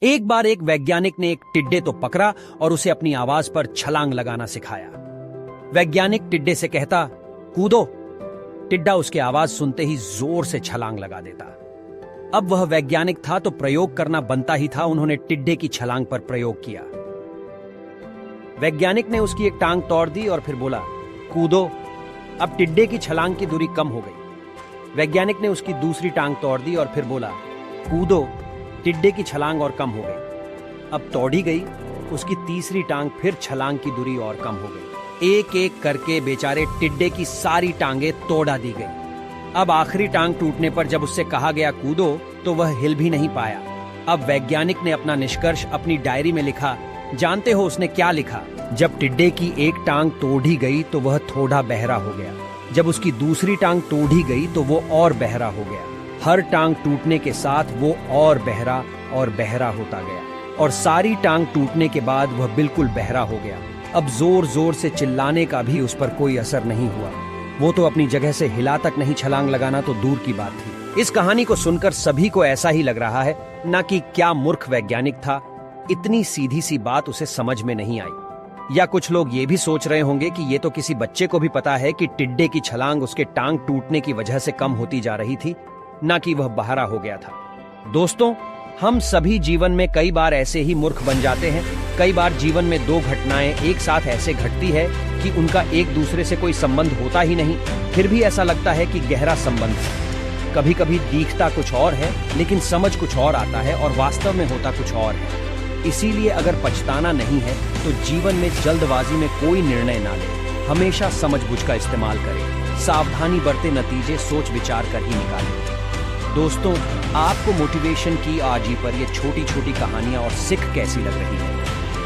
एक बार एक वैज्ञानिक ने एक टिड्डे तो पकड़ा और उसे अपनी आवाज पर छलांग लगाना सिखाया। वैज्ञानिक टिड्डे से कहता, कूदो। टिड्डा उसकी आवाज सुनते ही जोर से छलांग लगा देता। अब वह वैज्ञानिक था तो प्रयोग करना बनता ही था। उन्होंने टिड्डे की छलांग पर प्रयोग किया। वैज्ञानिक ने उसकी एक टांग तोड़ दी और फिर बोला, कूदो। अब टिड्डे की छलांग की दूरी कम हो गई। वैज्ञानिक ने उसकी दूसरी टांग तोड़ दी और फिर बोला, कूदो। टिड्डे की छलांग और कम हो गई। अब तोड़ी गई उसकी तीसरी टांग, फिर छलांग की दूरी और कम हो गई। एक एक करके बेचारे टिड्डे की सारी टांगे तोड़ा दी गई। अब आखिरी टांग टूटने पर जब उससे कहा गया कूदो तो वह हिल भी नहीं पाया। अब वैज्ञानिक ने अपना निष्कर्ष अपनी डायरी में लिखा। जानते हो उसने क्या लिखा? जब टिड्डे की एक टांग तोड़ी गई तो वह थोड़ा बहरा हो गया। जब उसकी दूसरी टांग तोड़ी गई तो वो और बहरा हो गया। हर टांग टूटने के साथ वो और बहरा होता गया और सारी टांग टूटने के बाद वह बिल्कुल बहरा हो गया। अब जोर जोर से चिल्लाने का भी उस पर कोई असर नहीं हुआ। वो तो अपनी जगह से हिला तक नहीं, छलांग लगाना तो दूर की बात थी। इस कहानी को सुनकर सभी को ऐसा ही लग रहा है ना कि क्या मूर्ख वैज्ञानिक था, इतनी सीधी सी बात उसे समझ में नहीं आई। या कुछ लोग ये भी सोच रहे होंगे कि ये तो किसी बच्चे को भी पता है कि टिड्डे की छलांग उसके टांग टूटने की वजह से कम होती जा रही थी, ना कि वह बहरा हो गया था। दोस्तों, हम सभी जीवन में कई बार ऐसे ही मूर्ख बन जाते हैं। कई बार जीवन में दो घटनाएं एक साथ ऐसे घटती है कि उनका एक दूसरे से कोई संबंध होता ही नहीं, फिर भी ऐसा लगता है कि गहरा संबंध है। कभी कभी दिखता कुछ और है लेकिन समझ कुछ और आता है और वास्तव में होता कुछ और है। इसीलिए अगर पछताना नहीं है तो जीवन में जल्दबाजी में कोई निर्णय ना ले। हमेशा समझबूझ का इस्तेमाल करें, सावधानी बरते, नतीजे सोच विचार कर ही निकालें। दोस्तों, आपको मोटिवेशन की आज ही पर ये छोटी छोटी कहानियां और सिख कैसी लग रही है?